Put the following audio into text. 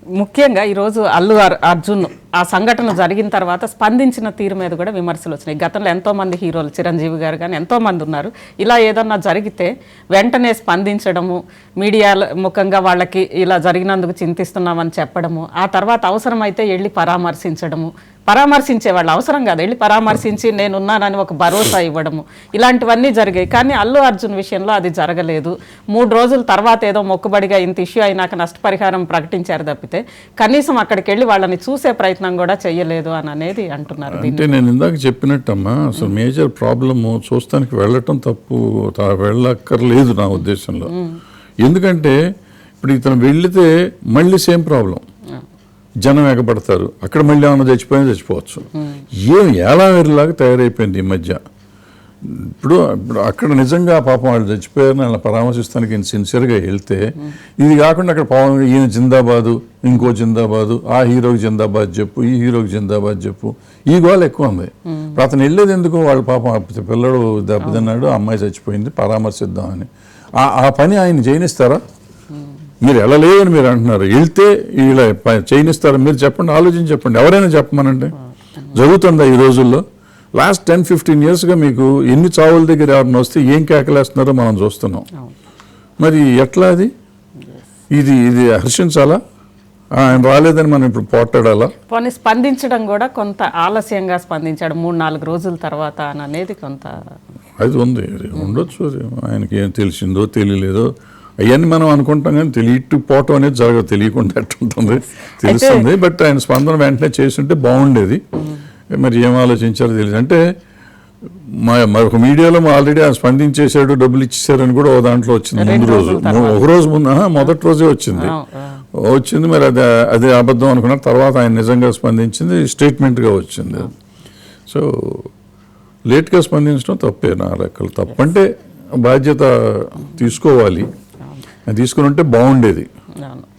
ముఖ్యంగా ఈరోజు అర్జున్ ఆ సంఘటన జరిగిన తర్వాత స్పందించిన తీరు మీద కూడా విమర్శలు వచ్చినాయి. గతంలో ఎంతోమంది హీరోలు, చిరంజీవి గారు కానీ ఎంతోమంది ఉన్నారు. ఇలా ఏదన్నా జరిగితే వెంటనే స్పందించడము, మీడియా ముఖంగా వాళ్ళకి ఇలా జరిగినందుకు చింతిస్తున్నామని చెప్పడము, ఆ తర్వాత అవసరమైతే వెళ్ళి పరామర్శించడము, పరామర్శించే వాళ్ళు అవసరం కాదు, వెళ్ళి పరామర్శించి నేనున్నానని ఒక భరోసా ఇవ్వడము, ఇలాంటివన్నీ జరిగాయి. కానీ అల్లు అర్జున్ విషయంలో అది జరగలేదు. 3 రోజుల తర్వాత ఏదో మొక్కుబడిగా ఇంత ఇష్యూ అయినాక నష్టపరిహారం ప్రకటించారు తప్పితే కనీసం అక్కడికి వెళ్ళి వాళ్ళని చూసే ప్రయత్నం కూడా చెయ్యలేదు అని అనేది అంటున్నారు. అంటే నేను ఇందాక చెప్పినట్టమ్మా, అసలు మేజర్ ప్రాబ్లము చూస్తానికి వెళ్ళటం తప్పు, వెళ్ళక్కర్లేదు నా ఉద్దేశంలో. ఎందుకంటే ఇప్పుడు ఇతను వెళితే మళ్ళీ సేమ్ ప్రాబ్లం, జనం ఎగబడతారు, అక్కడ మళ్ళీ ఏమన్నా చచ్చిపోవచ్చు. ఏం ఎలా వేరేలాగా తయారైపోయింది ఈ మధ్య. ఇప్పుడు అక్కడ నిజంగా పాపం వాళ్ళు చచ్చిపోయారని వాళ్ళని పరామర్శిస్తానికి ఈయన సిన్సియర్గా వెళ్తే, ఇది కాకుండా అక్కడ పాపం ఈయన జిందాబాదు, ఇంకో జిందాబాదు, ఆ హీరోకి జిందాబాద్ చెప్పు, ఈ హీరోకి జిందాబాద్ చెప్పు, ఈ గోల ఎక్కువ ఉంది. ఇప్పుడు అతను వెళ్ళేది ఎందుకు, వాళ్ళ పాపం పిల్లడు దెబ్బతిన్నాడు, అమ్మాయి చచ్చిపోయింది, పరామర్శిద్దామని. ఆ పని ఆయన చేయనిస్తారా? మీరు వెళ్ళలేదని మీరు అంటున్నారు, వెళ్తే ఇలా చేయనిస్తారా? మీరు చెప్పండి, ఆలోచించి చెప్పండి, ఎవరైనా చెప్పమనండి. జరుగుతుందా ఈ రోజుల్లో? లాస్ట్ 10-15 yearsగా మీకు ఎన్ని చావుల దగ్గర ఎవరిని వస్తే ఏం కేకలేస్తున్నారో మనం చూస్తున్నాం. మరి ఎట్లా అది? ఇది హర్షించాలా? ఆయన రాలేదని మనం ఇప్పుడు పోట్లాడాలా? పోనీ స్పందించడం కూడా కొంత ఆలస్యంగా స్పందించాడు, 3-4 రోజుల తర్వాత అనేది కొంత అది ఉంది, ఉండొచ్చు. ఆయనకి ఏం తెలిసిందో తెలియలేదో అవన్నీ మనం అనుకుంటాం, కానీ తెలియకపోవటం అనేది జరగదు, తెలియకుండా ఎట్టుంటుంది, తెలుస్తుంది. బట్ ఆయన స్పందన వెంటనే చేస్తుంటే బాగుండేది. మరి ఏం ఆలోచించారో తెలియదు. అంటే మరొక మీడియాలో ఆల్రెడీ ఆయన స్పందించేశాడు, డబ్బులు ఇచ్చేసారని కూడా ఓ దాంట్లో వచ్చింది. ముందు రోజు, ఒక రోజు ముందు, మొదటి రోజే వచ్చింది. మరి అదే అబద్ధం అనుకున్నారు. తర్వాత ఆయన నిజంగా స్పందించింది, స్టేట్మెంట్గా వచ్చింది. సో లేట్గా స్పందించడం తప్పే నా లెక్కలు. తప్పంటే బాధ్యత తీసుకోవాలి, తీసుకుని ఉంటే బాగుండేది.